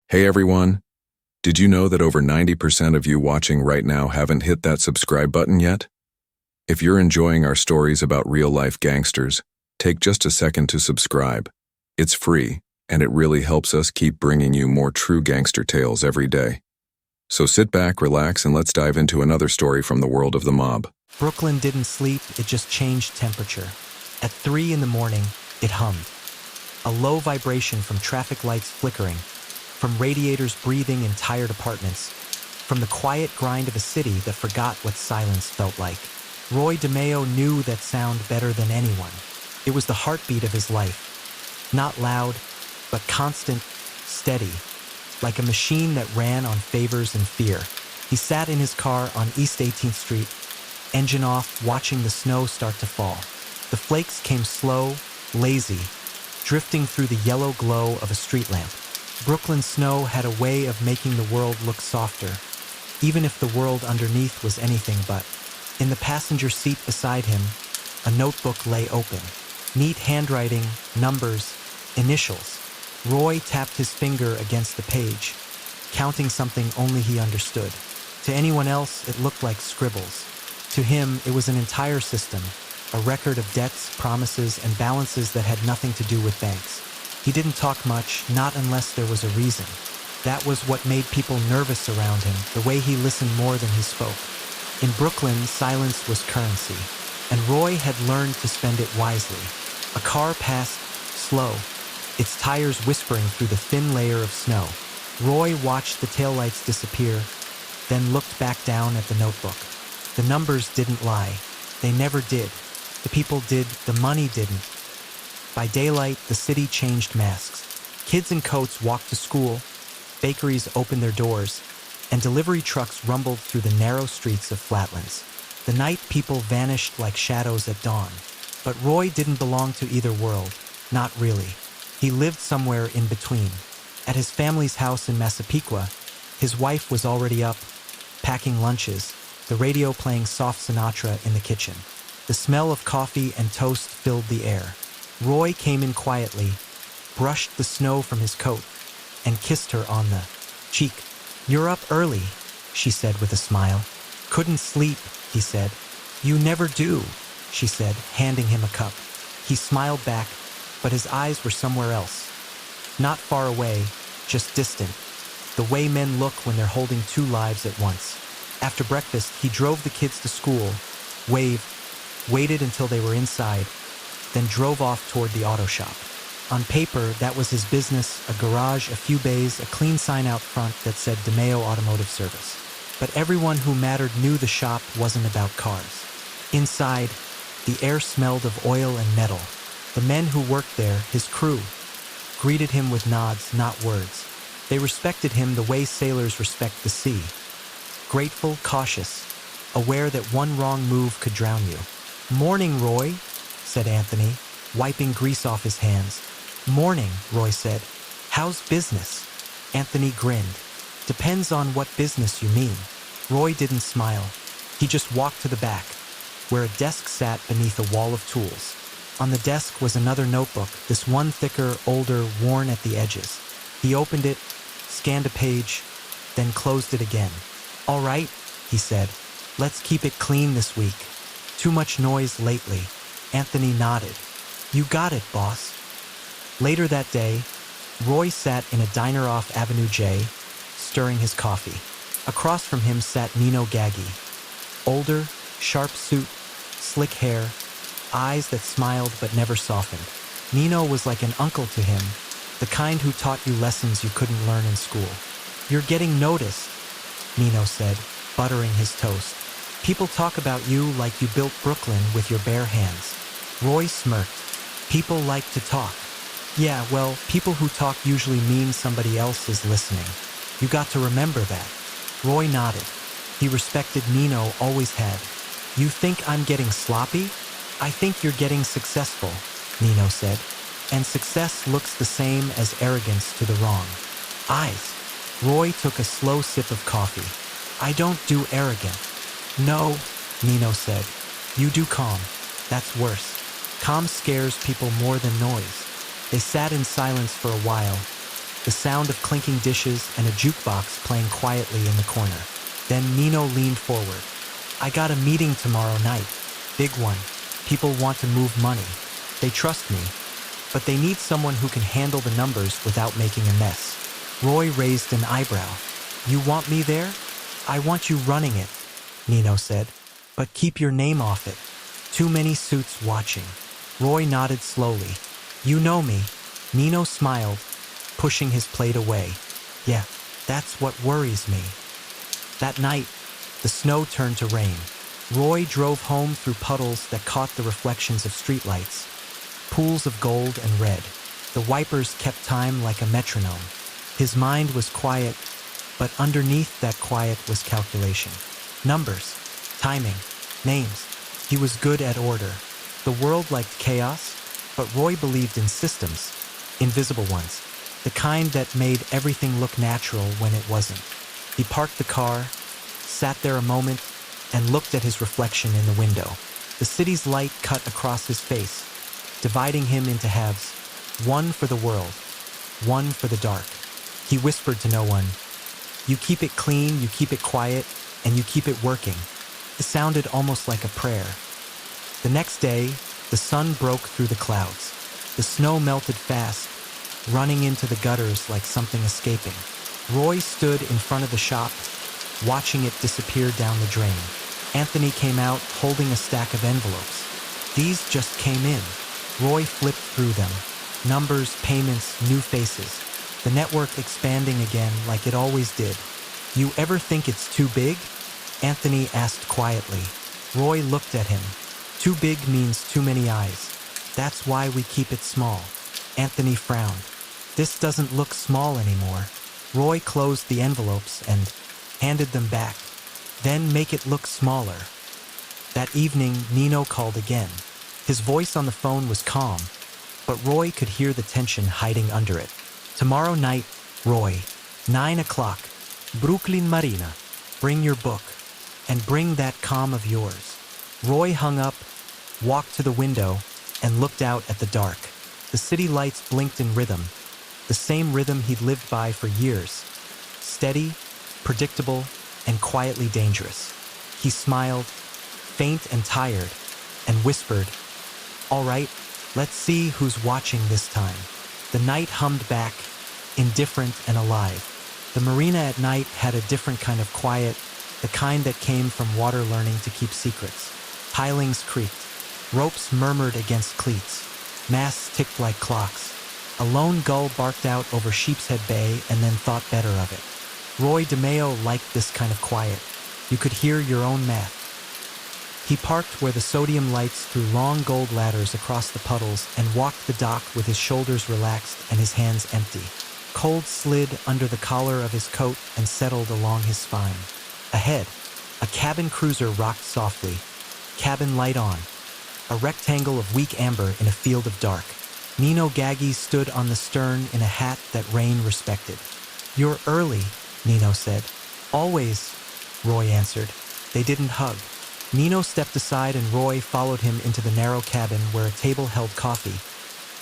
Hey everyone, did you know that over 90% of you watching right now haven't hit that subscribe button yet? If you're enjoying our stories about real-life gangsters, take just a second to subscribe. It's free, and it really helps us keep bringing you more true gangster tales every day. So sit back, relax, and let's dive into another story from the world of the mob. Brooklyn didn't sleep, it just changed temperature. At 3 in the morning, it hummed. A low vibration from traffic lights flickering, from radiators breathing in tired apartments, from the quiet grind of a city that forgot what silence felt like. Roy DeMeo knew that sound better than anyone. It was the heartbeat of his life. Not loud, but constant, steady, like a machine that ran on favors and fear. He sat in his car on East 18th Street, engine off, watching the snow start to fall. The flakes came slow, lazy, drifting through the yellow glow of a street lamp. Brooklyn snow had a way of making the world look softer, even if the world underneath was anything but. In the passenger seat beside him, a notebook lay open. Neat handwriting, numbers, initials. Roy tapped his finger against the page, counting something only he understood. To anyone else, it looked like scribbles. To him, it was an entire system, a record of debts, promises, and balances that had nothing to do with banks. He didn't talk much, not unless there was a reason. That was what made people nervous around him, the way he listened more than he spoke. In Brooklyn, silence was currency, and Roy had learned to spend it wisely. A car passed, slow, its tires whispering through the thin layer of snow. Roy watched the taillights disappear, then looked back down at the notebook. The numbers didn't lie. They never did. The people did, the money didn't. By daylight, the city changed masks. Kids in coats walked to school, bakeries opened their doors, and delivery trucks rumbled through the narrow streets of Flatlands. The night, people vanished like shadows at dawn. But Roy didn't belong to either world, not really. He lived somewhere in between. At his family's house in Massapequa, his wife was already up, packing lunches, the radio playing soft Sinatra in the kitchen. The smell of coffee and toast filled the air. Roy came in quietly, brushed the snow from his coat, and kissed her on the cheek. "You're up early," she said with a smile. "Couldn't sleep," he said. "You never do," she said, handing him a cup. He smiled back, but his eyes were somewhere else. Not far away, just distant, the way men look when they're holding two lives at once. After breakfast, he drove the kids to school, waited until they were inside, then drove off toward the auto shop. On paper, that was his business, a garage, a few bays, a clean sign out front that said DeMeo Automotive Service. But everyone who mattered knew the shop wasn't about cars. Inside, the air smelled of oil and metal. The men who worked there, his crew, greeted him with nods, not words. They respected him the way sailors respect the sea. Grateful, cautious, aware that one wrong move could drown you. "Morning, Roy," said Anthony, wiping grease off his hands. "Morning," Roy said. "How's business?" Anthony grinned. "Depends on what business you mean." Roy didn't smile. He just walked to the back, where a desk sat beneath a wall of tools. On the desk was another notebook, this one thicker, older, worn at the edges. He opened it, scanned a page, then closed it again. "All right," he said. "Let's keep it clean this week. Too much noise lately." Anthony nodded. "You got it, boss." Later that day, Roy sat in a diner off Avenue J, stirring his coffee. Across from him sat Nino Gaggi. Older, sharp suit, slick hair, eyes that smiled but never softened. Nino was like an uncle to him, the kind who taught you lessons you couldn't learn in school. "You're getting noticed," Nino said, buttering his toast. "People talk about you like you built Brooklyn with your bare hands." Roy smirked. "People like to talk." "Yeah, well, people who talk usually mean somebody else is listening. You got to remember that." Roy nodded. He respected Nino, always had. "You think I'm getting sloppy? I think you're getting successful," Nino said. "And success looks the same as arrogance to the wrong eyes." Roy took a slow sip of coffee. "I don't do arrogant." "No," Nino said. "You do calm. That's worse. Calm scares people more than noise." They sat in silence for a while, the sound of clinking dishes and a jukebox playing quietly in the corner. Then Nino leaned forward. I got a meeting tomorrow night. Big one. People want to move money. They trust me, but they need someone who can handle the numbers without making a mess. Roy raised an eyebrow. You want me there? I want you running it, Nino said, but keep your name off it. Too many suits watching. Roy nodded slowly. You know me. Nino smiled, pushing his plate away. Yeah, that's what worries me. That night, the snow turned to rain. Roy drove home through puddles that caught the reflections of streetlights, pools of gold and red. The wipers kept time like a metronome. His mind was quiet, but underneath that quiet was calculation. Numbers, timing, names. He was good at order. The world liked chaos, but Roy believed in systems, invisible ones, the kind that made everything look natural when it wasn't. He parked the car, sat there a moment, and looked at his reflection in the window. The city's light cut across his face, dividing him into halves, one for the world, one for the dark. He whispered to no one, You keep it clean, you keep it quiet, and you keep it working. It sounded almost like a prayer. The next day, the sun broke through the clouds. The snow melted fast, running into the gutters like something escaping. Roy stood in front of the shop, watching it disappear down the drain. Anthony came out holding a stack of envelopes. These just came in. Roy flipped through them. Numbers, payments, new faces. The network expanding again like it always did. You ever think it's too big? Anthony asked quietly. Roy looked at him. Too big means too many eyes. That's why we keep it small. Anthony frowned. This doesn't look small anymore. Roy closed the envelopes and handed them back. Then make it look smaller. That evening, Nino called again. His voice on the phone was calm, but Roy could hear the tension hiding under it. Tomorrow night, Roy, 9 o'clock, Brooklyn Marina. Bring your book, and bring that calm of yours. Roy hung up, walked to the window, and looked out at the dark. The city lights blinked in rhythm, the same rhythm he'd lived by for years. Steady, predictable, and quietly dangerous. He smiled, faint and tired, and whispered, All right, let's see who's watching this time. The night hummed back, indifferent and alive. The marina at night had a different kind of quiet, the kind that came from water learning to keep secrets. Pilings creaked. Ropes murmured against cleats. Masts ticked like clocks. A lone gull barked out over Sheepshead Bay and then thought better of it. Roy DeMeo liked this kind of quiet. You could hear your own math. He parked where the sodium lights threw long gold ladders across the puddles and walked the dock with his shoulders relaxed and his hands empty. Cold slid under the collar of his coat and settled along his spine. Ahead, a cabin cruiser rocked softly. Cabin light on. A rectangle of weak amber in a field of dark. Nino Gaggi stood on the stern in a hat that rain respected. You're early, Nino said. Always, Roy answered. They didn't hug. Nino stepped aside and Roy followed him into the narrow cabin where a table held coffee,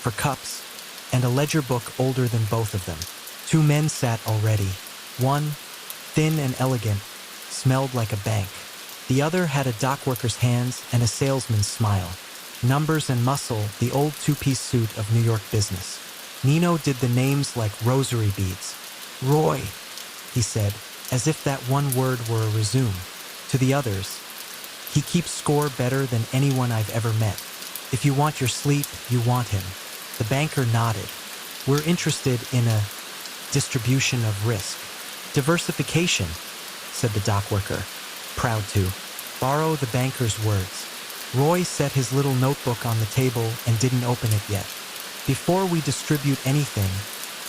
for cups, and a ledger book older than both of them. Two men sat already. One, thin and elegant, smelled like a bank. The other had a dockworker's hands and a salesman's smile. Numbers and muscle, the old two-piece suit of New York business. Nino did the names like rosary beads. Roy, he said, as if that one word were a resume. To the others, he keeps score better than anyone I've ever met. If you want your sleep, you want him. The banker nodded. We're interested in a distribution of risk. Diversification, said the dockworker, proud to borrow the banker's words. Roy set his little notebook on the table and didn't open it yet. Before we distribute anything,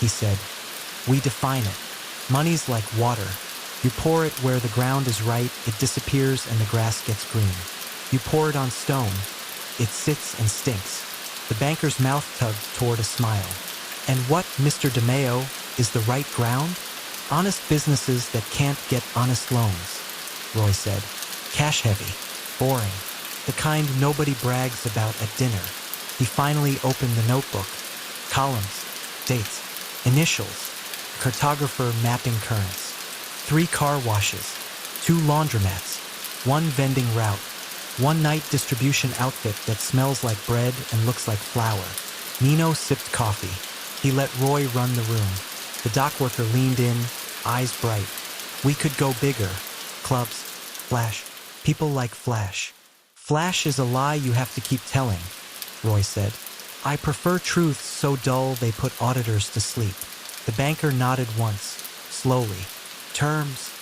he said, we define it. Money's like water. You pour it where the ground is right, it disappears and the grass gets green. You pour it on stone, it sits and stinks. The banker's mouth tugged toward a smile. And what, Mr. DeMeo, is the right ground? Honest businesses that can't get honest loans, Roy said. Cash heavy, boring, the kind nobody brags about at dinner. He finally opened the notebook. Columns, dates, initials. a cartographer mapping currents. 3 car washes, 2 laundromats, 1 vending route, 1 night distribution outfit that smells like bread and looks like flour. Nino sipped coffee. He let Roy run the room. The dock worker leaned in, eyes bright. We could go bigger. Clubs, Flash, people like Flash. Flash is a lie you have to keep telling, Roy said. I prefer truths so dull they put auditors to sleep. The banker nodded once, slowly. Terms.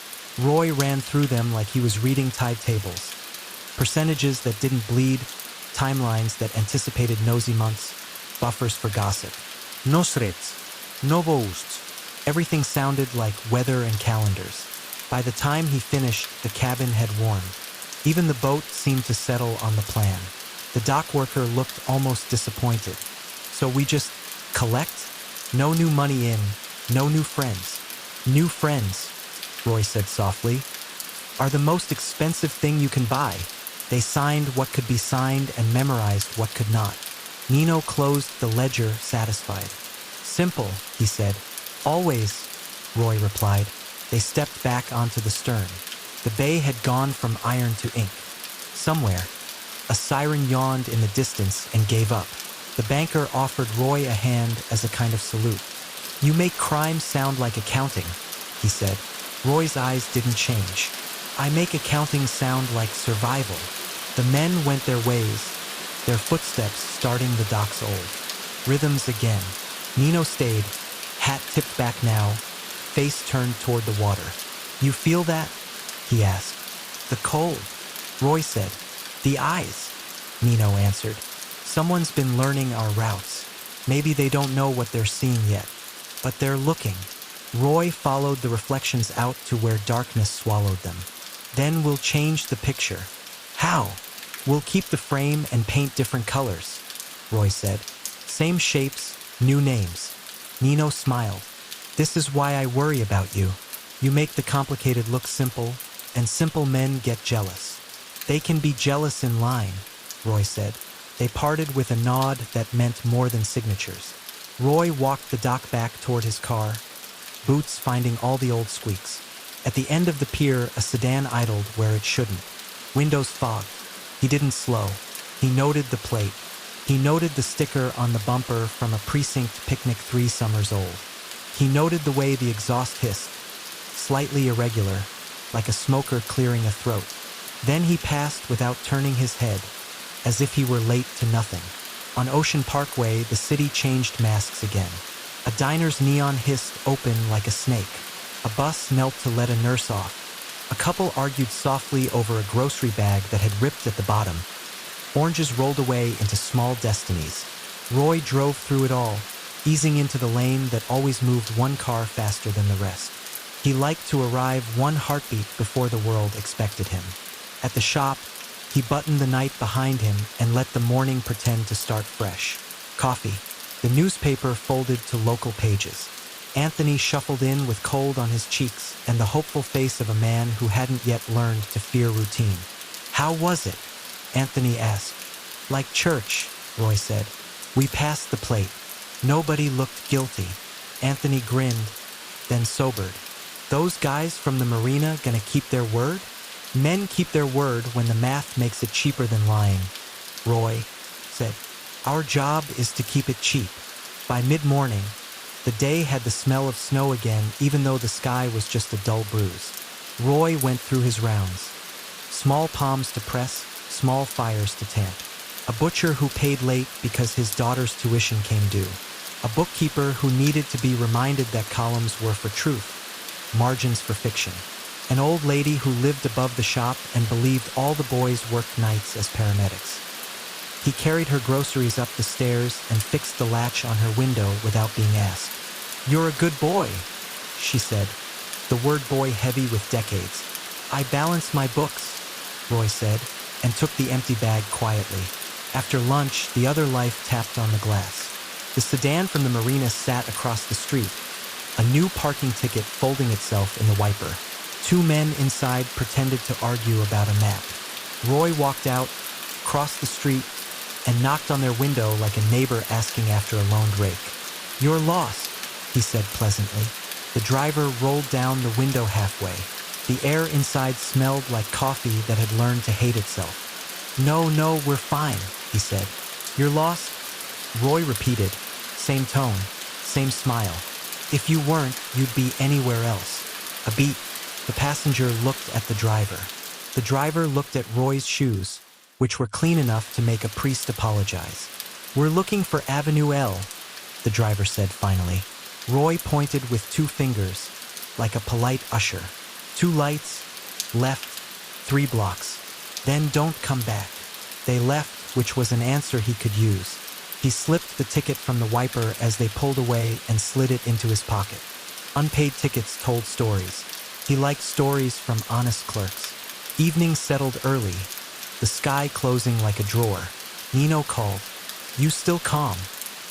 Roy ran through them like he was reading tide tables. Percentages that didn't bleed, timelines that anticipated nosy months, buffers for gossip. No threats, no boasts. Everything sounded like weather and calendars. By the time he finished, the cabin had warmed. Even the boat seemed to settle on the plan. The dock worker looked almost disappointed. So we just collect? No new money in, no new friends. New friends, Roy said softly, are the most expensive thing you can buy. They signed what could be signed and memorized what could not. Nino closed the ledger, satisfied. Simple, he said. Always, Roy replied. They stepped back onto the stern. The bay had gone from iron to ink. Somewhere, a siren yawned in the distance and gave up. The banker offered Roy a hand as a kind of salute. You make crime sound like accounting, he said. Roy's eyes didn't change. I make accounting sound like survival. The men went their ways, their footsteps starting the dock's old. Rhythms again. Nino stayed, hat tipped back now, face turned toward the water. You feel that? He asked. The cold, Roy said. The eyes, Nino answered. Someone's been learning our routes. Maybe they don't know what they're seeing yet, but they're looking. Roy followed the reflections out to where darkness swallowed them. Then we'll change the picture. How? We'll keep the frame and paint different colors, Roy said. Same shapes, new names. Nino smiled. This is why I worry about you. You make the complicated look simple, and simple men get jealous. They can be jealous in line, Roy said. They parted with a nod that meant more than signatures. Roy walked the dock back toward his car, boots finding all the old squeaks. At the end of the pier, a sedan idled where it shouldn't. Windows fogged. He didn't slow. He noted the plate. He noted the sticker on the bumper from a precinct picnic 3 summers old. He noted the way the exhaust hissed, slightly irregular, like a smoker clearing a throat. Then he passed without turning his head, as if he were late to nothing. On Ocean Parkway, the city changed masks again. A diner's neon hissed open like a snake. A bus knelt to let a nurse off. A couple argued softly over a grocery bag that had ripped at the bottom. Oranges rolled away into small destinies. Roy drove through it all, easing into the lane that always moved one car faster than the rest. He liked to arrive one heartbeat before the world expected him. At the shop, he buttoned the night behind him and let the morning pretend to start fresh. Coffee. The newspaper folded to local pages. Anthony shuffled in with cold on his cheeks and the hopeful face of a man who hadn't yet learned to fear routine. How was it? Anthony asked. Like church, Roy said. We passed the plate. Nobody looked guilty. Anthony grinned, then sobered. Those guys from the marina gonna keep their word? Men keep their word when the math makes it cheaper than lying, Roy said. Our job is to keep it cheap. By mid-morning, the day had the smell of snow again, even though the sky was just a dull bruise. Roy went through his rounds. Small palms to press, small fires to tamp. A butcher who paid late because his daughter's tuition came due. A bookkeeper who needed to be reminded that columns were for truth, margins for fiction. An old lady who lived above the shop and believed all the boys worked nights as paramedics. He carried her groceries up the stairs and fixed the latch on her window without being asked. You're a good boy, she said, the word boy heavy with decades. I balance my books, Roy said, and took the empty bag quietly. After lunch, the other life tapped on the glass. The sedan from the marina sat across the street, a new parking ticket folding itself in the wiper. 2 men inside pretended to argue about a map. Roy walked out, crossed the street, and knocked on their window like a neighbor asking after a loaned rake. You're lost, he said pleasantly. The driver rolled down the window halfway. The air inside smelled like coffee that had learned to hate itself. "No, no, we're fine," he said. "You're lost?" Roy repeated, same tone, same smile. "If you weren't, you'd be anywhere else." A beat. The passenger looked at the driver. The driver looked at Roy's shoes, which were clean enough to make a priest apologize. "We're looking for Avenue L," the driver said finally. Roy pointed with 2 fingers, like a polite usher. 2 lights, left, 3 blocks. Then don't come back. They left, which was an answer he could use. He slipped the ticket from the wiper as they pulled away and slid it into his pocket. Unpaid tickets told stories. He liked stories from honest clerks. Evening settled early, the sky closing like a drawer. Nino called. "You still calm?"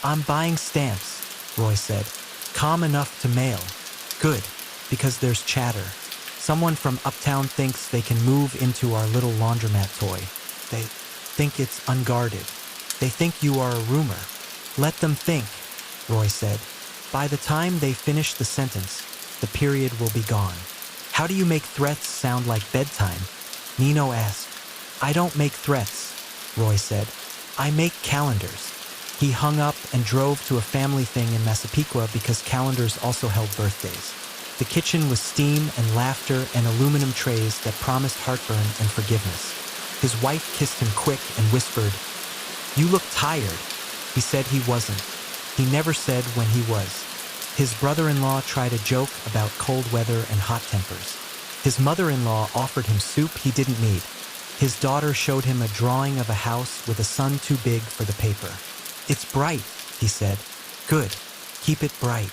"I'm buying stamps," Roy said. "Calm enough to mail." "Good, because there's chatter. Someone from uptown thinks they can move into our little laundromat toy. They think it's unguarded. They think you are a rumor." "Let them think," Roy said. "By the time they finish the sentence, the period will be gone." "How do you make threats sound like bedtime?" Nino asked. "I don't make threats," Roy said. "I make calendars." He hung up and drove to a family thing in Massapequa because calendars also held birthdays. The kitchen was steam and laughter and aluminum trays that promised heartburn and forgiveness. His wife kissed him quick and whispered, "You look tired." He said he wasn't. He never said when he was. His brother-in-law tried a joke about cold weather and hot tempers. His mother-in-law offered him soup he didn't need. His daughter showed him a drawing of a house with a sun too big for the paper. "It's bright," he said. "Good. Keep it bright."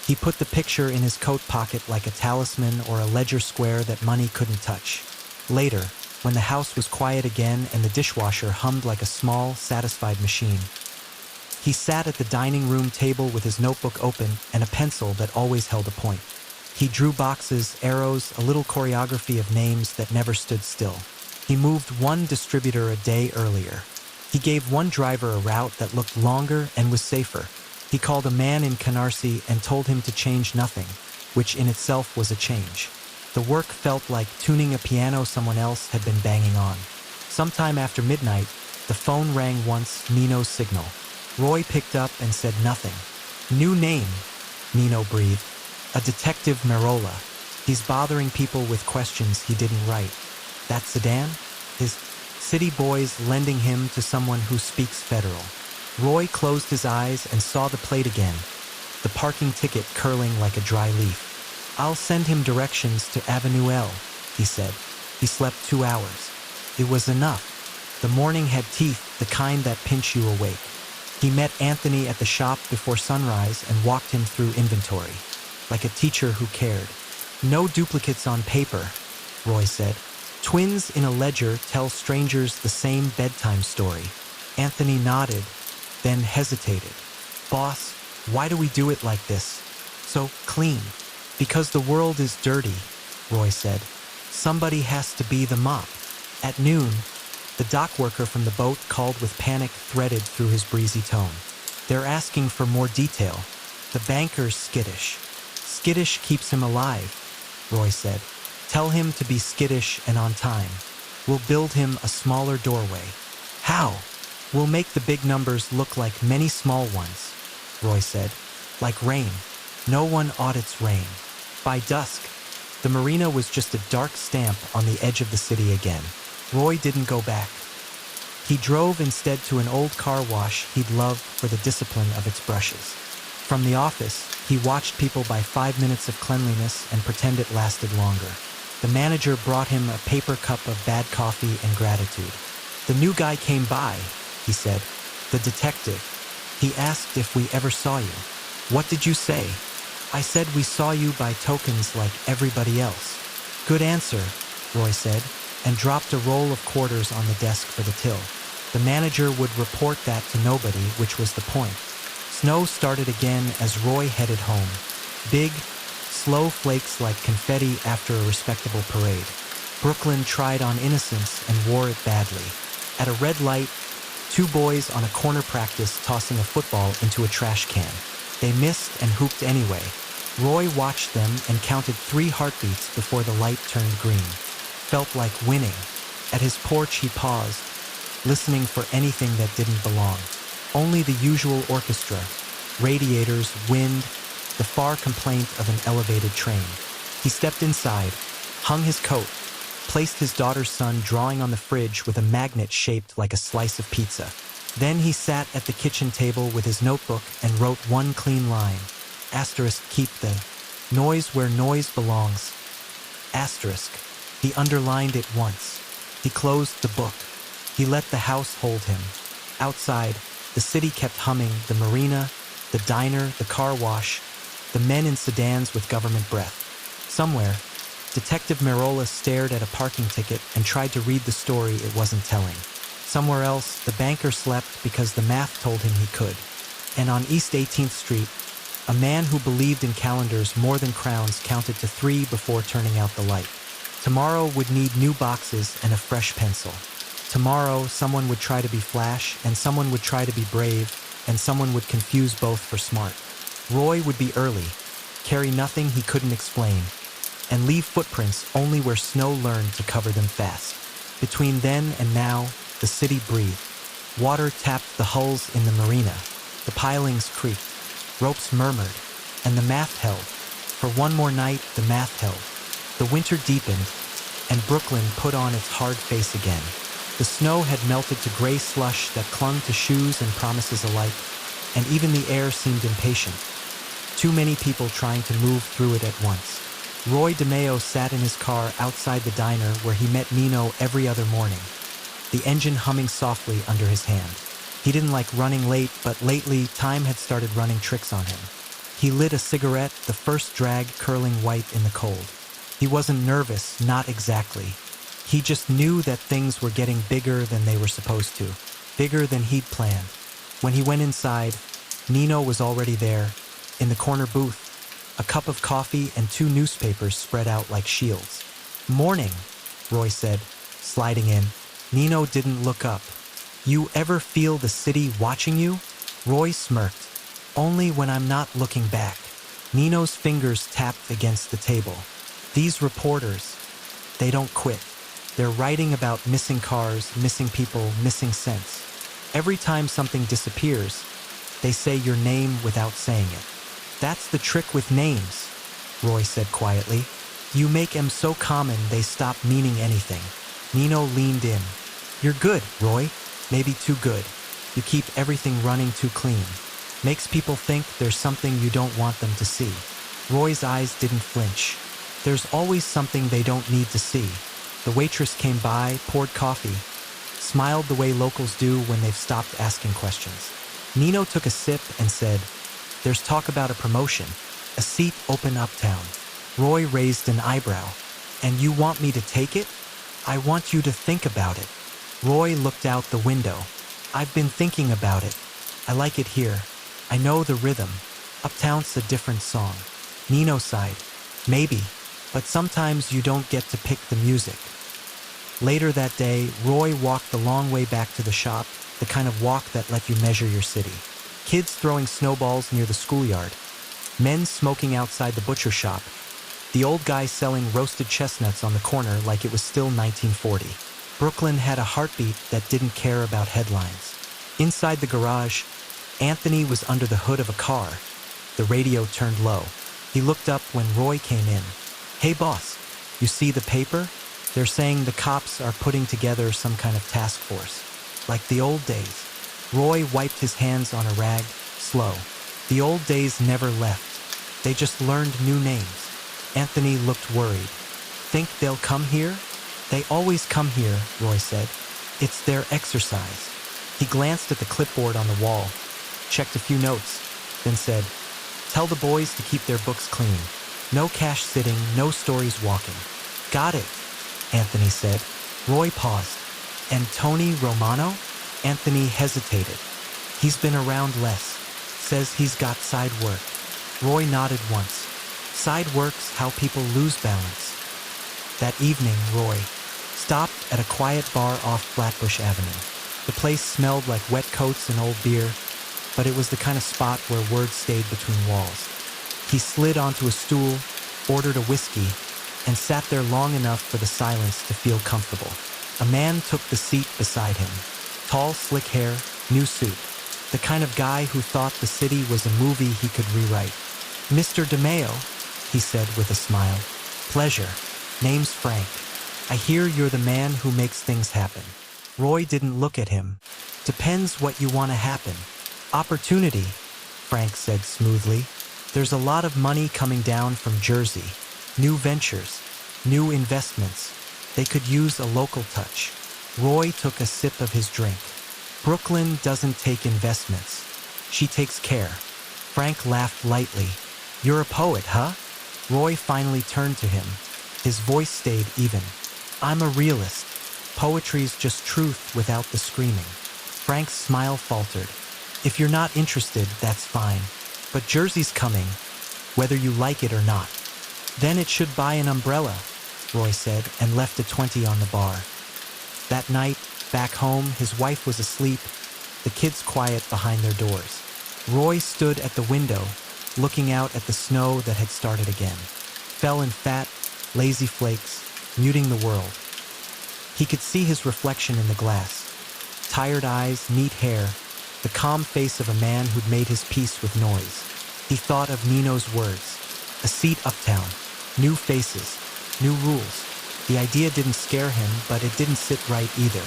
He put the picture in his coat pocket like a talisman or a ledger square that money couldn't touch. Later, when the house was quiet again and the dishwasher hummed like a small, satisfied machine, he sat at the dining room table with his notebook open and a pencil that always held a point. He drew boxes, arrows, a little choreography of names that never stood still. He moved 1 distributor a day earlier. He gave 1 driver a route that looked longer and was safer. He called a man in Canarsie and told him to change nothing, which in itself was a change. The work felt like tuning a piano someone else had been banging on. Sometime after midnight, the phone rang once, Nino's signal. Roy picked up and said nothing. "New name," Nino breathed. "A detective Marola. He's bothering people with questions he didn't write." "That sedan?" "His city boys lending him to someone who speaks federal." Roy closed his eyes and saw the plate again, the parking ticket curling like a dry leaf. "I'll send him directions to Avenue L," he said. He slept 2 hours. It was enough. The morning had teeth, the kind that pinch you awake. He met Anthony at the shop before sunrise and walked him through inventory, like a teacher who cared. "No duplicates on paper," Roy said. "Twins in a ledger tell strangers the same bedtime story." Anthony nodded, then hesitated. "Boss, why do we do it like this? So clean." "Because the world is dirty," Roy said. "Somebody has to be the mop." At noon, the dock worker from the boat called with panic threaded through his breezy tone. "They're asking for more detail. The banker's skittish." "Skittish keeps him alive," Roy said. "Tell him to be skittish and on time. We'll build him a smaller doorway." "How?" "We'll make the big numbers look like many small ones," Roy said. "Like rain. No one audits rain." By dusk, the marina was just a dark stamp on the edge of the city again. Roy didn't go back. He drove instead to an old car wash he'd loved for the discipline of its brushes. From the office, he watched people buy 5 minutes of cleanliness and pretend it lasted longer. The manager brought him a paper cup of bad coffee and gratitude. "The new guy came by," he said. "The detective. He asked if we ever saw you." "What did you say?" "I said we saw you by tokens like everybody else." "Good answer," Roy said, and dropped a roll of quarters on the desk for the till. The manager would report that to nobody, which was the point. Snow started again as Roy headed home. Big, slow flakes like confetti after a respectable parade. Brooklyn tried on innocence and wore it badly. At a red light, 2 boys on a corner practiced tossing a football into a trash can. They missed and hooped anyway. Roy watched them and counted 3 heartbeats before the light turned green. Felt like winning. At his porch he paused, listening for anything that didn't belong. Only the usual orchestra, radiators, wind, the far complaint of an elevated train. He stepped inside, hung his coat, placed his daughter's son drawing on the fridge with a magnet shaped like a slice of pizza. Then he sat at the kitchen table with his notebook and wrote one clean line. Asterisk, keep the noise where noise belongs. Asterisk. He underlined it once. He closed the book. He let the house hold him. Outside, the city kept humming, the marina, the diner, the car wash, the men in sedans with government breath. Somewhere, Detective Merola stared at a parking ticket and tried to read the story it wasn't telling. Somewhere else, the banker slept because the math told him he could. And on East 18th Street, a man who believed in calendars more than crowns counted to 3 before turning out the light. Tomorrow would need new boxes and a fresh pencil. Tomorrow, someone would try to be flash, and someone would try to be brave, and someone would confuse both for smart. Roy would be early, carry nothing he couldn't explain, and leave footprints only where snow learned to cover them fast. Between then and now, the city breathed. Water tapped the hulls in the marina. The pilings creaked. Ropes murmured. And the math held. For one more night, the math held. The winter deepened, and Brooklyn put on its hard face again. The snow had melted to gray slush that clung to shoes and promises alike, and even the air seemed impatient. Too many people trying to move through it at once. Roy DeMeo sat in his car outside the diner where he met Nino every other morning, the engine humming softly under his hand. He didn't like running late, but lately time had started running tricks on him. He lit a cigarette, the first drag curling white in the cold. He wasn't nervous, not exactly. He just knew that things were getting bigger than they were supposed to, bigger than he'd planned. When he went inside, Nino was already there, in the corner booth, a cup of coffee and 2 newspapers spread out like shields. "Morning," Roy said, sliding in. Nino didn't look up. "You ever feel the city watching you?" Roy smirked. "Only when I'm not looking back." Nino's fingers tapped against the table. "These reporters, they don't quit. They're writing about missing cars, missing people, missing scents. Every time something disappears, they say your name without saying it. That's the trick with names," Roy said quietly. "You make 'em so common they stop meaning anything." Nino leaned in. "You're good, Roy. Maybe too good. You keep everything running too clean. Makes people think there's something you don't want them to see." Roy's eyes didn't flinch. "There's always something they don't need to see." The waitress came by, poured coffee, smiled the way locals do when they've stopped asking questions. Nino took a sip and said, "There's talk about a promotion, a seat open uptown." Roy raised an eyebrow. "And you want me to take it?" "I want you to think about it." Roy looked out the window. "I've been thinking about it. I like it here. I know the rhythm. Uptown's a different song." Nino sighed. "Maybe, but sometimes you don't get to pick the music." Later that day, Roy walked the long way back to the shop, the kind of walk that let you measure your city. Kids throwing snowballs near the schoolyard. Men smoking outside the butcher shop. The old guy selling roasted chestnuts on the corner like it was still 1940. Brooklyn had a heartbeat that didn't care about headlines. Inside the garage, Anthony was under the hood of a car. The radio turned low. He looked up when Roy came in. "Hey boss, you see the paper? They're saying the cops are putting together some kind of task force. Like the old days." Roy wiped his hands on a rag, slow. The old days never left. They just learned new names. Anthony looked worried. "Think they'll come here?" "They always come here," Roy said. "It's their exercise." He glanced at the clipboard on the wall, checked a few notes, then said, "Tell the boys to keep their books clean. No cash sitting, no stories walking." "Got it," Anthony said. Roy paused. "And Tony Romano?" Anthony hesitated. "He's been around less. Says he's got side work." Roy nodded once. "Side work's how people lose balance." That evening, Roy stopped at a quiet bar off Flatbush Avenue. The place smelled like wet coats and old beer, but it was the kind of spot where words stayed between walls. He slid onto a stool, ordered a whiskey, and sat there long enough for the silence to feel comfortable. A man took the seat beside him. Tall, slick hair, new suit. The kind of guy who thought the city was a movie he could rewrite. "Mr. DeMeo," he said with a smile. "Pleasure. Name's Frank. I hear you're the man who makes things happen." Roy didn't look at him. "Depends what you want to happen." "Opportunity," Frank said smoothly. "There's a lot of money coming down from Jersey. New ventures, new investments. They could use a local touch." Roy took a sip of his drink. "Brooklyn doesn't take investments. She takes care." Frank laughed lightly. "You're a poet, huh?" Roy finally turned to him. His voice stayed even. "I'm a realist. Poetry's just truth without the screaming." Frank's smile faltered. "If you're not interested, that's fine. But Jersey's coming, whether you like it or not." "Then it should buy an umbrella," Roy said, and left a 20 on the bar. That night, back home, his wife was asleep, the kids quiet behind their doors. Roy stood at the window, looking out at the snow that had started again. Fell in fat, lazy flakes, muting the world. He could see his reflection in the glass. Tired eyes, neat hair, the calm face of a man who'd made his peace with noise. He thought of Nino's words. A seat uptown, new faces, new rules. The idea didn't scare him, but it didn't sit right either.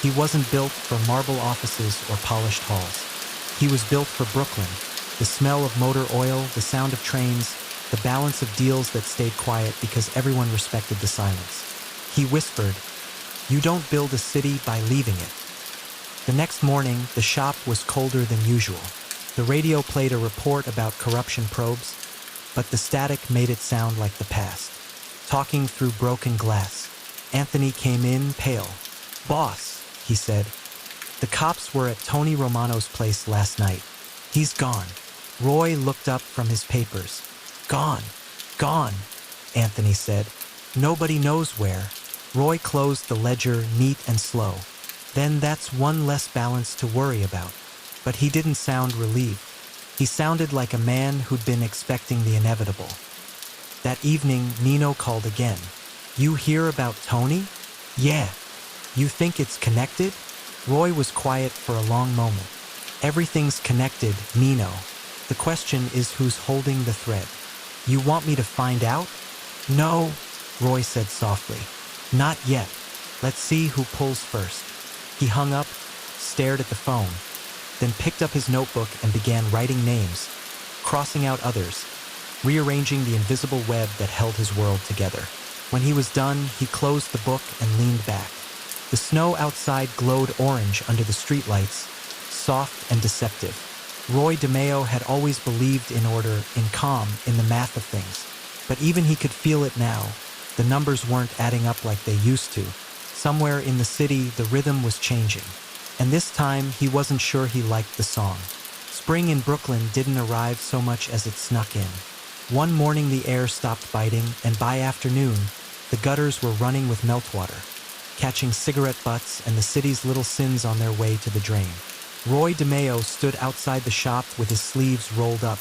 He wasn't built for marble offices or polished halls. He was built for Brooklyn. The smell of motor oil, the sound of trains, the balance of deals that stayed quiet because everyone respected the silence. He whispered, "You don't build a city by leaving it." The next morning, the shop was colder than usual. The radio played a report about corruption probes, but the static made it sound like the past. Talking through broken glass, Anthony came in pale. "Boss," he said, "the cops were at Tony Romano's place last night. He's gone." Roy looked up from his papers. "Gone, gone," Anthony said. "Nobody knows where." Roy closed the ledger neat and slow. Then that's one less balance to worry about. But he didn't sound relieved. He sounded like a man who'd been expecting the inevitable. That evening, Nino called again. "You hear about Tony?" "Yeah." "You think it's connected?" Roy was quiet for a long moment. "Everything's connected, Nino. The question is who's holding the thread." "You want me to find out?" "No," Roy said softly. "Not yet. Let's see who pulls first." He hung up, stared at the phone, then picked up his notebook and began writing names, crossing out others, rearranging the invisible web that held his world together. When he was done, he closed the book and leaned back. The snow outside glowed orange under the streetlights, soft and deceptive. Roy DeMeo had always believed in order, in calm, in the math of things. But even he could feel it now. The numbers weren't adding up like they used to. Somewhere in the city, the rhythm was changing. And this time, he wasn't sure he liked the song. Spring in Brooklyn didn't arrive so much as it snuck in. One morning the air stopped biting, and by afternoon, the gutters were running with meltwater, catching cigarette butts and the city's little sins on their way to the drain. Roy DeMeo stood outside the shop with his sleeves rolled up,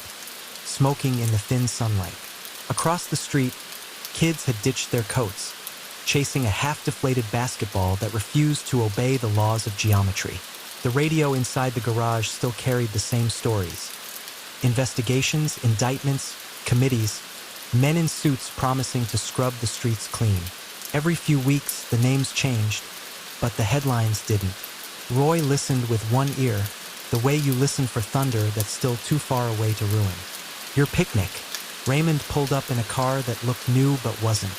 smoking in the thin sunlight. Across the street, kids had ditched their coats, chasing a half-deflated basketball that refused to obey the laws of geometry. The radio inside the garage still carried the same stories. Investigations, indictments, committees, men in suits promising to scrub the streets clean. Every few weeks, the names changed, but the headlines didn't. Roy listened with one ear, the way you listen for thunder that's still too far away to ruin. "Your picnic." Raymond pulled up in a car that looked new but wasn't.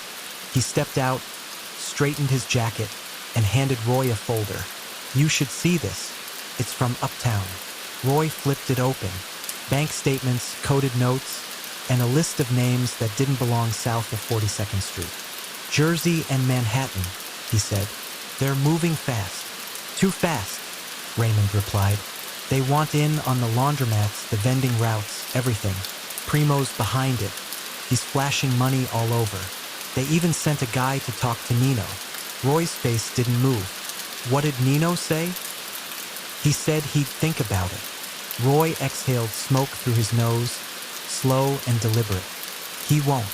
He stepped out, straightened his jacket, and handed Roy a folder. "You should see this. It's from Uptown." Roy flipped it open. Bank statements, coded notes, and a list of names that didn't belong south of 42nd Street. "Jersey and Manhattan," he said. "They're moving fast." "Too fast," Raymond replied. "They want in on the laundromats, the vending routes, everything. Primo's behind it. He's flashing money all over. They even sent a guy to talk to Nino." Roy's face didn't move. "What did Nino say?" "He said he'd think about it." Roy exhaled smoke through his nose, slow and deliberate. He won't.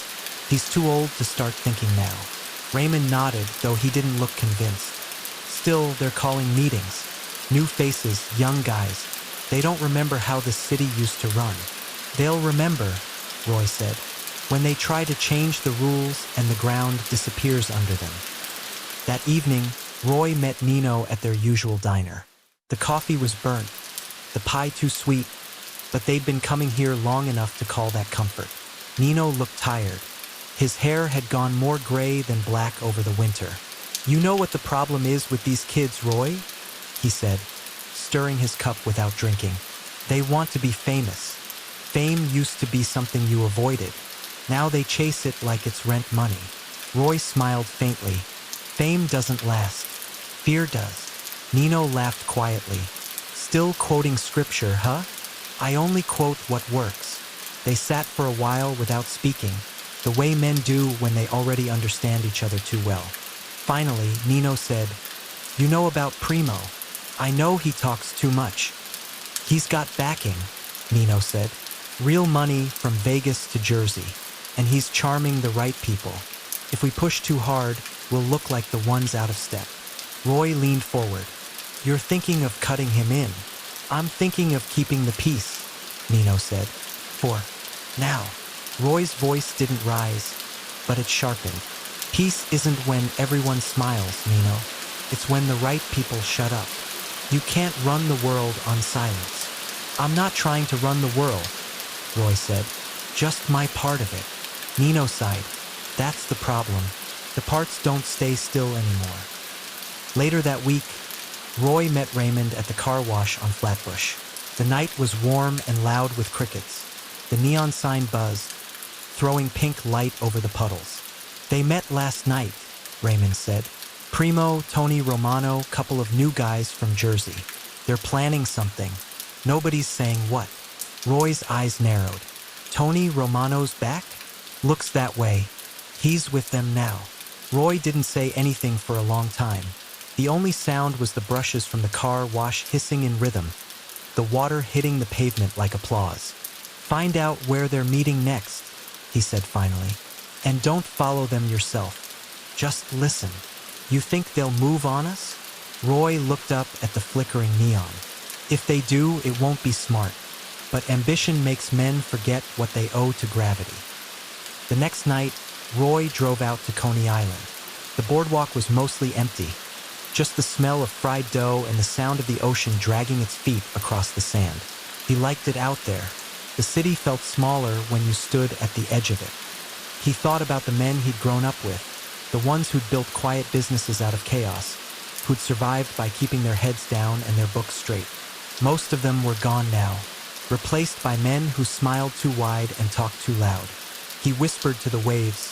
He's too old to start thinking now. Raymond nodded, though he didn't look convinced. Still, they're calling meetings. New faces, young guys. They don't remember how the city used to run. They'll remember, Roy said, when they try to change the rules and the ground disappears under them. That evening, Roy met Nino at their usual diner. The coffee was burnt, the pie too sweet, but they'd been coming here long enough to call that comfort. Nino looked tired. His hair had gone more gray than black over the winter. "You know what the problem is with these kids, Roy?" he said, stirring his cup without drinking. "They want to be famous. Fame used to be something you avoided. Now they chase it like it's rent money." Roy smiled faintly. "Fame doesn't last. Fear does." Nino laughed quietly. "Still quoting scripture, huh?" "I only quote what works." They sat for a while without speaking, the way men do when they already understand each other too well. Finally, Nino said, "You know about Primo. I know he talks too much." "He's got backing," Nino said. "Real money from Vegas to Jersey. And he's charming the right people. If we push too hard, we'll look like the ones out of step." Roy leaned forward. "You're thinking of cutting him in." "I'm thinking of keeping the peace," Nino said. "For now." Roy's voice didn't rise, but it sharpened. "Peace isn't when everyone smiles, Nino. It's when the right people shut up. You can't run the world on silence." "I'm not trying to run the world," Roy said. "Just my part of it." Nino sighed. "That's the problem. The parts don't stay still anymore." Later that week, Roy met Raymond at the car wash on Flatbush. The night was warm and loud with crickets. The neon sign buzzed, throwing pink light over the puddles. "They met last night," Raymond said. "Primo, Tony Romano, couple of new guys from Jersey. They're planning something. Nobody's saying what." Roy's eyes narrowed. "Tony Romano's back?" "Looks that way. He's with them now." Roy didn't say anything for a long time. The only sound was the brushes from the car wash hissing in rhythm, the water hitting the pavement like applause. "Find out where they're meeting next," he said finally. "And don't follow them yourself. Just listen. You think they'll move on us?" Roy looked up at the flickering neon. "If they do, it won't be smart. But ambition makes men forget what they owe to gravity." The next night, Roy drove out to Coney Island. The boardwalk was mostly empty, just the smell of fried dough and the sound of the ocean dragging its feet across the sand. He liked it out there. The city felt smaller when you stood at the edge of it. He thought about the men he'd grown up with, the ones who'd built quiet businesses out of chaos, who'd survived by keeping their heads down and their books straight. Most of them were gone now, replaced by men who smiled too wide and talked too loud. He whispered to the waves,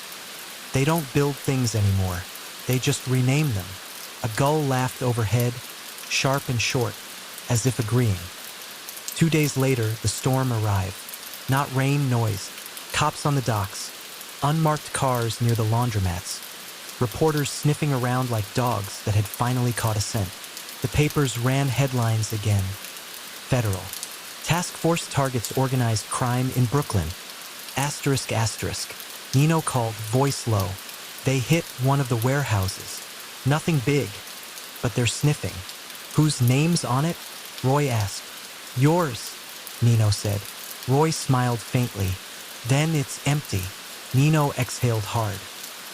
"They don't build things anymore. They just rename them." A gull laughed overhead, sharp and short, as if agreeing. 2 days later, the storm arrived. Not rain, noise. Cops on the docks. Unmarked cars near the laundromats. Reporters sniffing around like dogs that had finally caught a scent. The papers ran headlines again. Federal. Task force targets organized crime in Brooklyn. Asterisk, asterisk. Nino called, voice low. They hit one of the warehouses. Nothing big, but they're sniffing. "Whose name's on it?" Roy asked. "Yours," Nino said. Roy smiled faintly. "Then it's empty." Nino exhaled hard.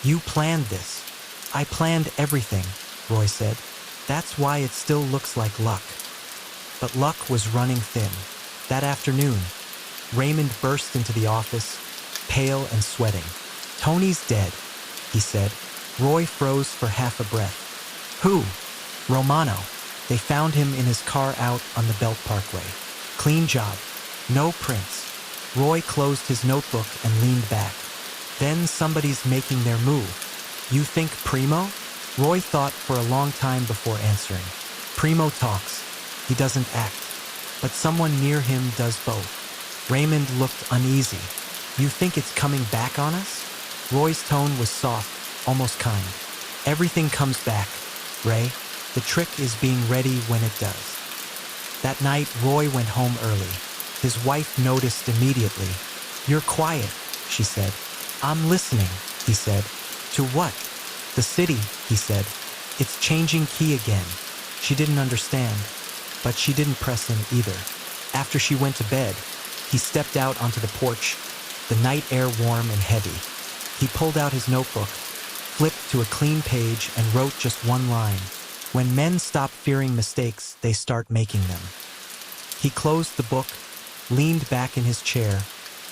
"You planned this." "I planned everything," Roy said. "That's why it still looks like luck." But luck was running thin. That afternoon, Raymond burst into the office, pale and sweating. "Tony's dead," he said. Roy froze for half a breath. "Who?" "Romano. They found him in his car out on the Belt Parkway. Clean job. No prints." Roy closed his notebook and leaned back. "Then somebody's making their move. You think Primo?" Roy thought for a long time before answering. "Primo talks. He doesn't act. But someone near him does both." Raymond looked uneasy. "You think it's coming back on us?" Roy's tone was soft, almost kind. "Everything comes back, Ray. The trick is being ready when it does." That night, Roy went home early. His wife noticed immediately. You're quiet, she said. I'm listening, he said. To what? The city, he said. It's changing key again. She didn't understand, but she didn't press him either. After she went to bed, he stepped out onto the porch, the night air warm and heavy. He pulled out his notebook, flipped to a clean page, and wrote just one line. When men stop fearing mistakes, they start making them. He closed the book, leaned back in his chair,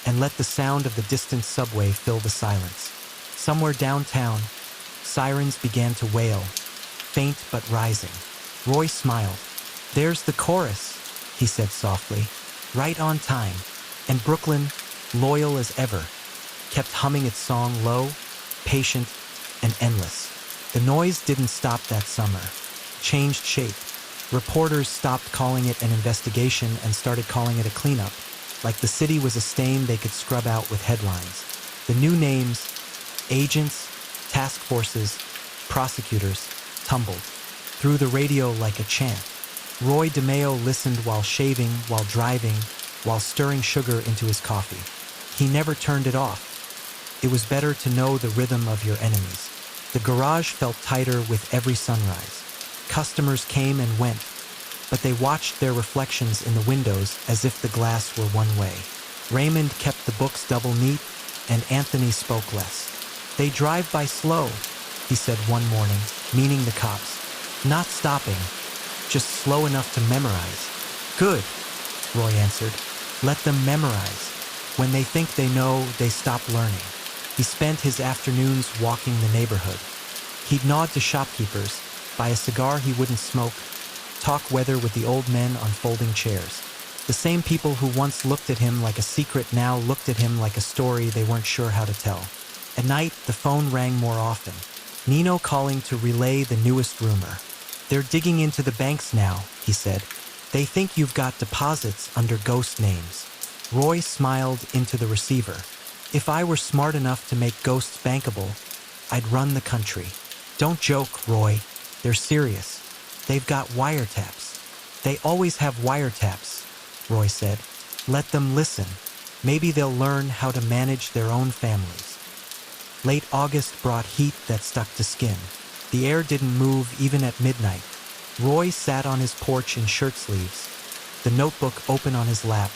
and let the sound of the distant subway fill the silence. Somewhere downtown, sirens began to wail, faint but rising. Roy smiled. There's the chorus, he said softly, right on time. And Brooklyn, loyal as ever, kept humming its song low, patient, and endless. The noise didn't stop that summer. Changed shape. Reporters stopped calling it an investigation and started calling it a cleanup, like the city was a stain they could scrub out with headlines. The new names, agents, task forces, prosecutors, tumbled through the radio like a chant. Roy DeMeo listened while shaving, while driving, while stirring sugar into his coffee. He never turned it off. It was better to know the rhythm of your enemies. The garage felt tighter with every sunrise. Customers came and went, but they watched their reflections in the windows as if the glass were one way. Raymond kept the books double neat, and Anthony spoke less. They drive by slow, he said one morning, meaning the cops. Not stopping, just slow enough to memorize. Good, Roy answered. Let them memorize. When they think they know, they stop learning. He spent his afternoons walking the neighborhood. He'd nod to shopkeepers, buy a cigar he wouldn't smoke, talk weather with the old men on folding chairs. The same people who once looked at him like a secret now looked at him like a story they weren't sure how to tell. At night, the phone rang more often. Nino calling to relay the newest rumor. They're digging into the banks now, he said. They think you've got deposits under ghost names. Roy smiled into the receiver. If I were smart enough to make ghosts bankable, I'd run the country. Don't joke, Roy. They're serious. They've got wiretaps. They always have wiretaps, Roy said. Let them listen. Maybe they'll learn how to manage their own families. Late August brought heat that stuck to skin. The air didn't move even at midnight. Roy sat on his porch in shirt sleeves, the notebook open on his lap,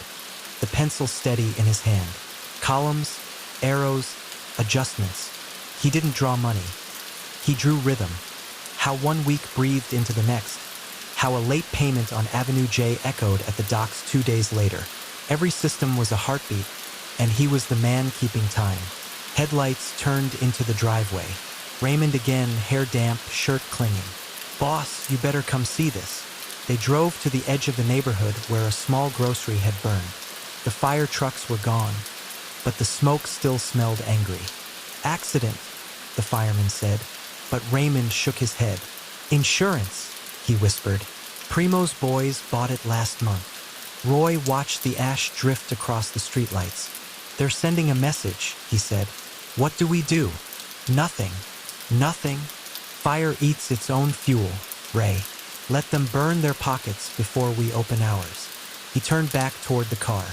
the pencil steady in his hand. Columns, arrows, adjustments. He didn't draw money. He drew rhythm. How 1 week breathed into the next. How a late payment on Avenue J echoed at the docks 2 days later. Every system was a heartbeat, and he was the man keeping time. Headlights turned into the driveway. Raymond again, hair damp, shirt clinging. Boss, you better come see this. They drove to the edge of the neighborhood where a small grocery had burned. The fire trucks were gone, but the smoke still smelled angry. Accident, the fireman said, but Raymond shook his head. Insurance, he whispered. Primo's boys bought it last month. Roy watched the ash drift across the streetlights. They're sending a message, he said. What do we do? Nothing. Nothing. Fire eats its own fuel, Ray. Let them burn their pockets before we open ours. He turned back toward the car.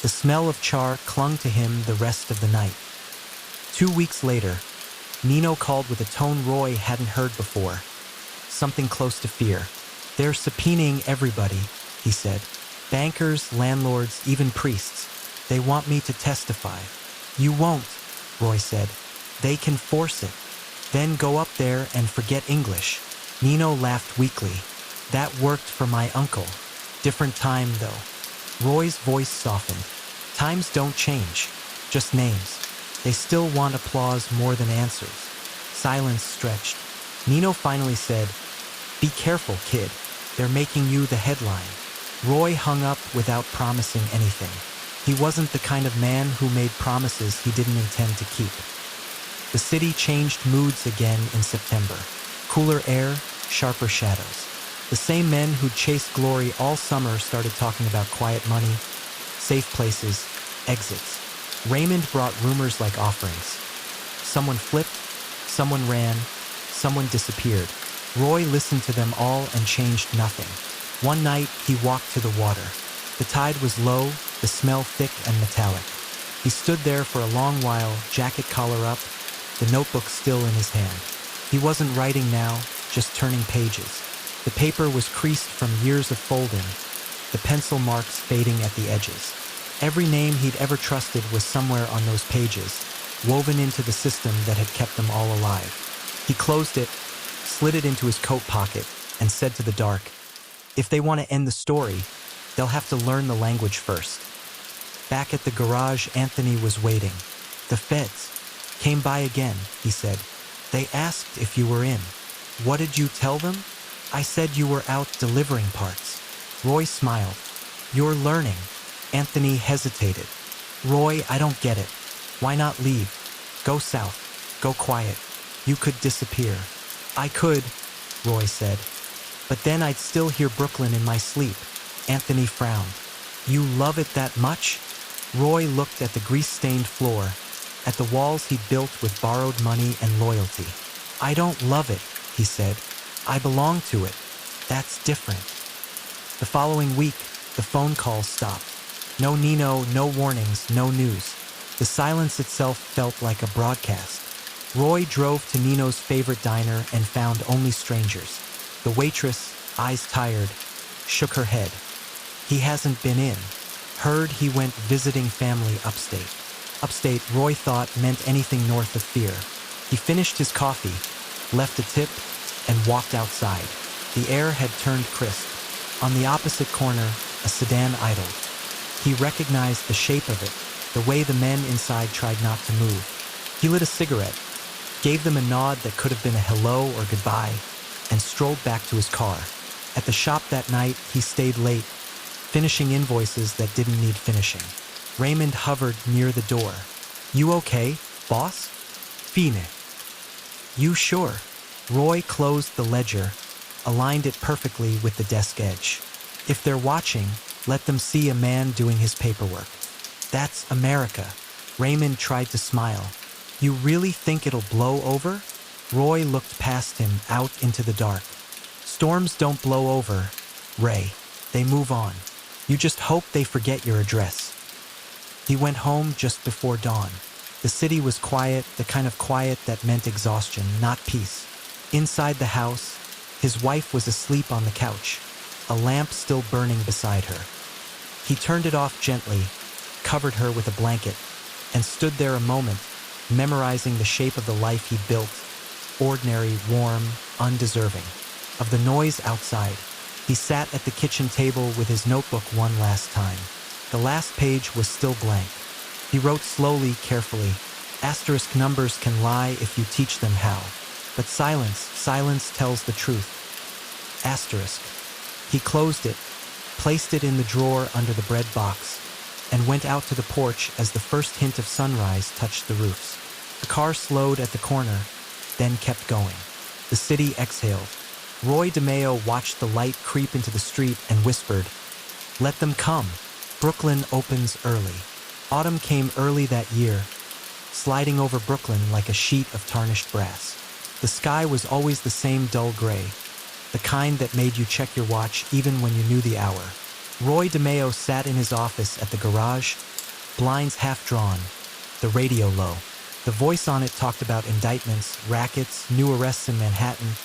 The smell of char clung to him the rest of the night. 2 weeks later, Nino called with a tone Roy hadn't heard before. Something close to fear. They're subpoenaing everybody, he said. Bankers, landlords, even priests. They want me to testify. You won't, Roy said. They can force it. Then go up there and forget English. Nino laughed weakly. That worked for my uncle. Different time, though. Roy's voice softened. Times don't change, just names. They still want applause more than answers. Silence stretched. Nino finally said, Be careful, kid. They're making you the headline. Roy hung up without promising anything. He wasn't the kind of man who made promises he didn't intend to keep. The city changed moods again in September. Cooler air, sharper shadows. The same men who'd chased glory all summer started talking about quiet money, safe places, exits. Raymond brought rumors like offerings. Someone flipped, someone ran, someone disappeared. Roy listened to them all and changed nothing. One night, he walked to the water. The tide was low, the smell thick and metallic. He stood there for a long while, jacket collar up, the notebook still in his hand. He wasn't writing now, just turning pages. The paper was creased from years of folding, the pencil marks fading at the edges. Every name he'd ever trusted was somewhere on those pages, woven into the system that had kept them all alive. He closed it, slid it into his coat pocket, and said to the dark, "If they want to end the story, they'll have to learn the language first." Back at the garage, Anthony was waiting. "The feds came by again," he said. "They asked if you were in." "What did you tell them?" "I said you were out delivering parts." Roy smiled. "You're learning." Anthony hesitated. "Roy, I don't get it. Why not leave? Go south. Go quiet. You could disappear." "I could," Roy said. "But then I'd still hear Brooklyn in my sleep." Anthony frowned. "You love it that much?" Roy looked at the grease-stained floor, at the walls he'd built with borrowed money and loyalty. "I don't love it," he said. "I belong to it. That's different." The following week, the phone calls stopped. No Nino, no warnings, no news. The silence itself felt like a broadcast. Roy drove to Nino's favorite diner and found only strangers. The waitress, eyes tired, shook her head. "He hasn't been in." Heard he went visiting family upstate. Upstate, Roy thought, meant anything north of Fear. He finished his coffee, left a tip, and walked outside. The air had turned crisp. On the opposite corner, a sedan idled. He recognized the shape of it, the way the men inside tried not to move. He lit a cigarette, gave them a nod that could have been a hello or goodbye, and strolled back to his car. At the shop that night, he stayed late, finishing invoices that didn't need finishing. Raymond hovered near the door. "You okay, boss?" "Fine." "You sure?" Roy closed the ledger, aligned it perfectly with the desk edge. "If they're watching, let them see a man doing his paperwork. That's America." Raymond tried to smile. "You really think it'll blow over?" Roy looked past him, out into the dark. "Storms don't blow over, Ray. They move on. You just hope they forget your address." He went home just before dawn. The city was quiet, the kind of quiet that meant exhaustion, not peace. Inside the house, his wife was asleep on the couch, a lamp still burning beside her. He turned it off gently, covered her with a blanket, and stood there a moment, memorizing the shape of the life he'd built, ordinary, warm, undeserving. Of the noise outside, he sat at the kitchen table with his notebook one last time. The last page was still blank. He wrote slowly, carefully. Asterisk numbers can lie if you teach them how. But silence tells the truth. Asterisk. He closed it, placed it in the drawer under the bread box, and went out to the porch as the first hint of sunrise touched the roofs. The car slowed at the corner, then kept going. The city exhaled. Roy DeMeo watched the light creep into the street and whispered, "Let them come. Brooklyn opens early." Autumn came early that year, sliding over Brooklyn like a sheet of tarnished brass. The sky was always the same dull gray, the kind that made you check your watch even when you knew the hour. Roy DeMeo sat in his office at the garage, blinds half drawn, the radio low. The voice on it talked about indictments, rackets, new arrests in Manhattan,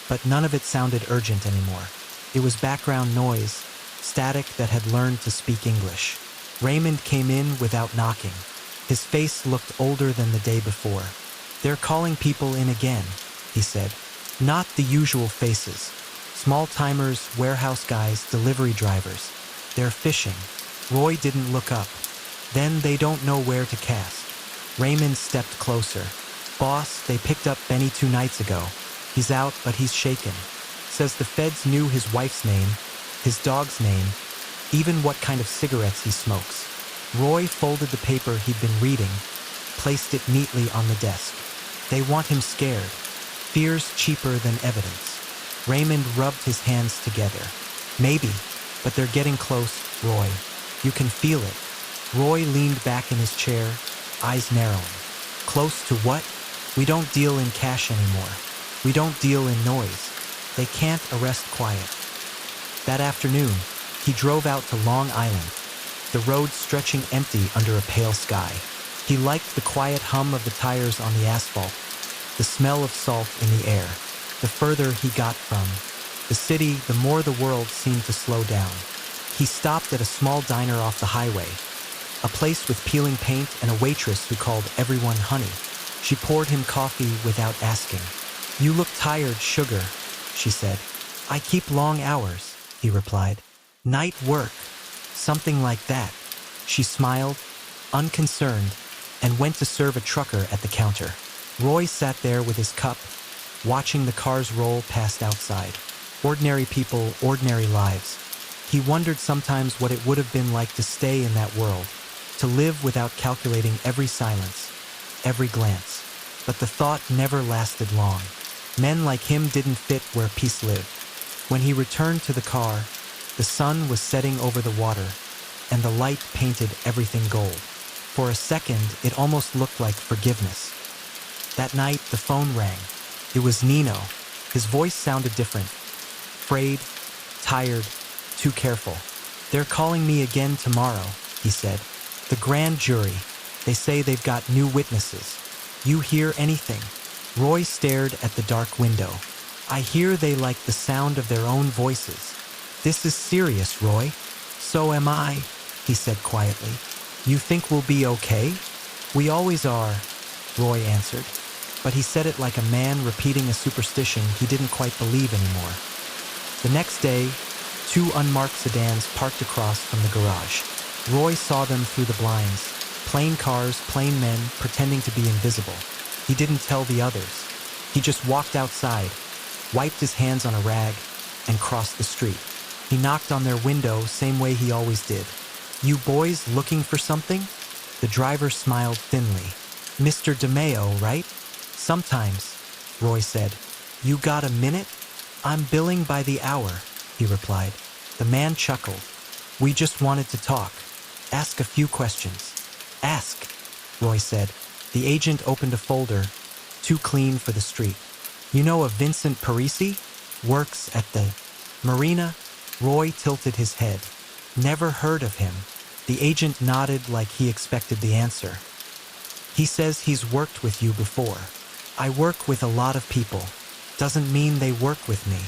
but none of it sounded urgent anymore. It was background noise, static that had learned to speak English. Raymond came in without knocking. His face looked older than the day before. "They're calling people in again," he said. "Not the usual faces. Small-timers, warehouse guys, delivery drivers. They're fishing." Roy didn't look up. "Then they don't know where to cast." Raymond stepped closer. "Boss, they picked up Benny 2 nights ago. He's out, but he's shaken. Says the feds knew his wife's name, his dog's name, even what kind of cigarettes he smokes." Roy folded the paper he'd been reading, placed it neatly on the desk. "They want him scared. Fear's cheaper than evidence." Raymond rubbed his hands together. "Maybe, but they're getting close, Roy. You can feel it." Roy leaned back in his chair, eyes narrowing. "Close to what? We don't deal in cash anymore. We don't deal in noise. They can't arrest quiet." That afternoon, he drove out to Long Island. the road stretching empty under a pale sky. He liked the quiet hum of the tires on the asphalt, the smell of salt in the air. The further he got from the city, the more the world seemed to slow down. He stopped at a small diner off the highway, a place with peeling paint and a waitress who called everyone honey. She poured him coffee without asking. "You look tired, sugar," she said. "I keep long hours," he replied. "Night work, something like that." She smiled, unconcerned, and went to serve a trucker at the counter. Roy sat there with his cup, watching the cars roll past outside. Ordinary people, ordinary lives. He wondered sometimes what it would have been like to stay in that world, to live without calculating every silence, every glance. But the thought never lasted long. Men like him didn't fit where peace lived. When he returned to the car, the sun was setting over the water, and the light painted everything gold. For a second, it almost looked like forgiveness. That night, the phone rang. It was Nino. His voice sounded different. Frayed, tired, too careful. "They're calling me again tomorrow," he said. "The grand jury. They say they've got new witnesses. You hear anything?" Roy stared at the dark window. "I hear they like the sound of their own voices." "This is serious, Roy." "So am I," he said quietly. "You think we'll be okay?" "We always are," Roy answered. But he said it like a man repeating a superstition he didn't quite believe anymore. The next day, 2 unmarked sedans parked across from the garage. Roy saw them through the blinds. Plain cars, plain men, pretending to be invisible. He didn't tell the others. He just walked outside, wiped his hands on a rag, and crossed the street. He knocked on their window same way he always did. "You boys looking for something?" The driver smiled thinly. "Mr. DeMeo, right?" "Sometimes," Roy said. "You got a minute?" "I'm billing by the hour," he replied. The man chuckled. "We just wanted to talk. Ask a few questions." "Ask," Roy said. The agent opened a folder, too clean for the street. "You know a Vincent Parisi? Works at the marina?" Roy tilted his head. "Never heard of him." The agent nodded like he expected the answer. "He says he's worked with you before." "I work with a lot of people. Doesn't mean they work with me."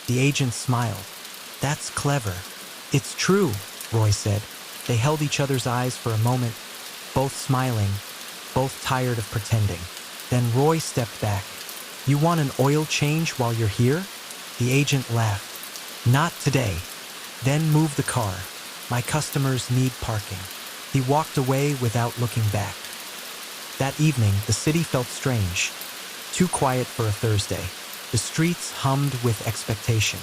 The agent smiled. "That's clever." "It's true," Roy said. They held each other's eyes for a moment, both smiling, both tired of pretending. Then Roy stepped back. "You want an oil change while you're here?" The agent laughed. "Not today." "Then move the car. My customers need parking." He walked away without looking back. That evening, the city felt strange. Too quiet for a Thursday. The streets hummed with expectation.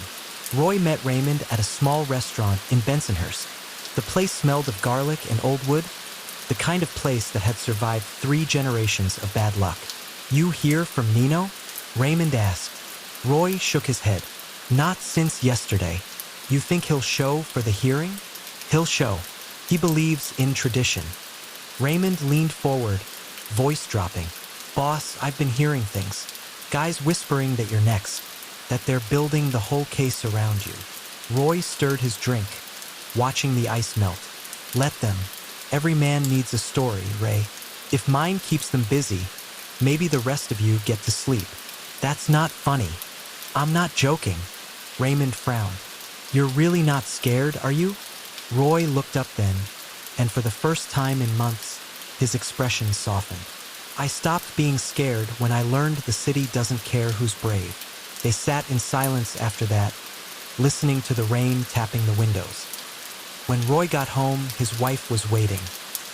Roy met Raymond at a small restaurant in Bensonhurst. The place smelled of garlic and old wood, the kind of place that had survived 3 generations of bad luck. "You hear from Nino?" Raymond asked. Roy shook his head. "Not since yesterday." "You think he'll show for the hearing?" "He'll show. He believes in tradition." Raymond leaned forward, voice dropping. "Boss, I've been hearing things. Guys whispering that you're next, that they're building the whole case around you." Roy stirred his drink, watching the ice melt. "Let them. Every man needs a story, Ray. If mine keeps them busy, maybe the rest of you get to sleep." "That's not funny." "I'm not joking." Raymond frowned. "You're really not scared, are you?" Roy looked up then, and for the first time in months, his expression softened. "I stopped being scared when I learned the city doesn't care who's brave." They sat in silence after that, listening to the rain tapping the windows. When Roy got home, his wife was waiting.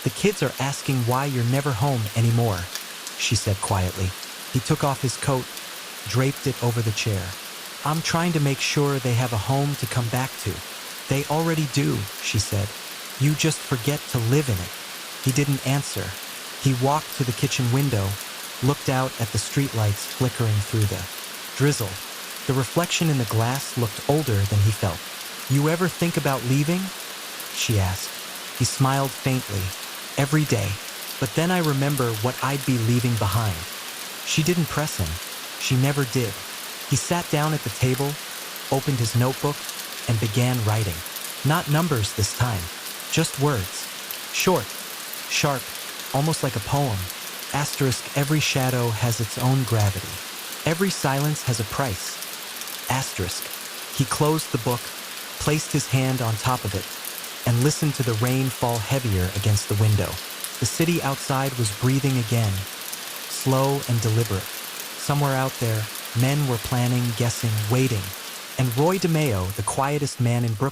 "The kids are asking why you're never home anymore," she said quietly. He took off his coat, draped it over the chair. "I'm trying to make sure they have a home to come back to." "They already do," she said. "You just forget to live in it." He didn't answer. He walked to the kitchen window, looked out at the streetlights flickering through the drizzle. The reflection in the glass looked older than he felt. "You ever think about leaving?" she asked. He smiled faintly. "Every day. But then I remember what I'd be leaving behind." She didn't press him. She never did. He sat down at the table, opened his notebook, and began writing. Not numbers this time. Just words. Short, sharp, almost like a poem. Asterisk, every shadow has its own gravity. Every silence has a price. Asterisk. He closed the book, placed his hand on top of it, and listened to the rain fall heavier against the window. The city outside was breathing again, slow and deliberate. Somewhere out there, men were planning, guessing, waiting. And Roy DeMeo, the quietest man in Brooklyn,